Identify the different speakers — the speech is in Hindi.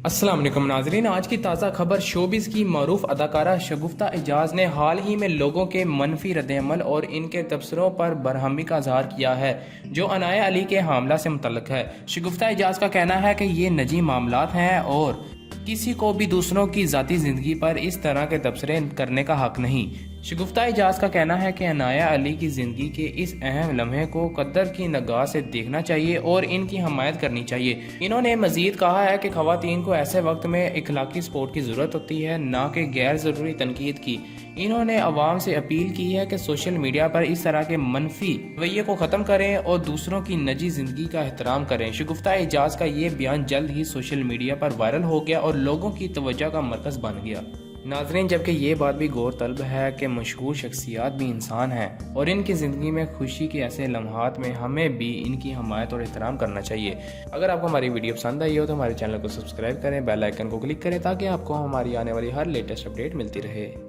Speaker 1: अस्सलाम वालेकुम नाजरीन, आज की ताज़ा खबर शोबिस की मरूफ अदाकारा शगुफ्ता एजाज ने हाल ही में लोगों के मनफी रद्द-ए-अमल और इनके तबसरों पर बरहमी का इजहार किया है जो अनाया अली के हमला से मुतल्लिक है। शगुफ्ता एजाज का कहना है कि ये निजी मामलात हैं और किसी को भी दूसरों की ज़ाती ज़िंदगी पर इस तरह के तबसरे करने का हक नहीं। शगुफ्ता एजाज का कहना है कि अनाया अली की ज़िंदगी के इस अहम लम्हे को कद्र की निगाह से देखना चाहिए और इनकी हमायत करनी चाहिए। इन्होंने मजीद कहा है कि खवातीन को ऐसे वक्त में इखलाकी सपोर्ट की ज़रूरत होती है, ना कि गैर ज़रूरी तनकीद की। इन्होंने अवाम से अपील की है कि सोशल मीडिया पर इस तरह के मनफी रवैये को ख़त्म करें और दूसरों की निजी ज़िंदगी का एहतराम करें। शगुफ्ता एजाज का ये बयान जल्द ही सोशल मीडिया पर वायरल हो गया और लोगों की तवज्जो का मरकज़ बन गया। नाज़रीन, जबकि ये बात भी गौर तलब है कि मशहूर शख्सियात भी इंसान हैं और इनकी ज़िंदगी में खुशी के ऐसे लम्हात में हमें भी इनकी हमायत और एहतराम करना चाहिए। अगर आपको हमारी वीडियो पसंद आई हो तो हमारे चैनल को सब्सक्राइब करें, बेल आइकन को क्लिक करें ताकि आपको हमारी आने वाली हर लेटेस्ट अपडेट मिलती रहे।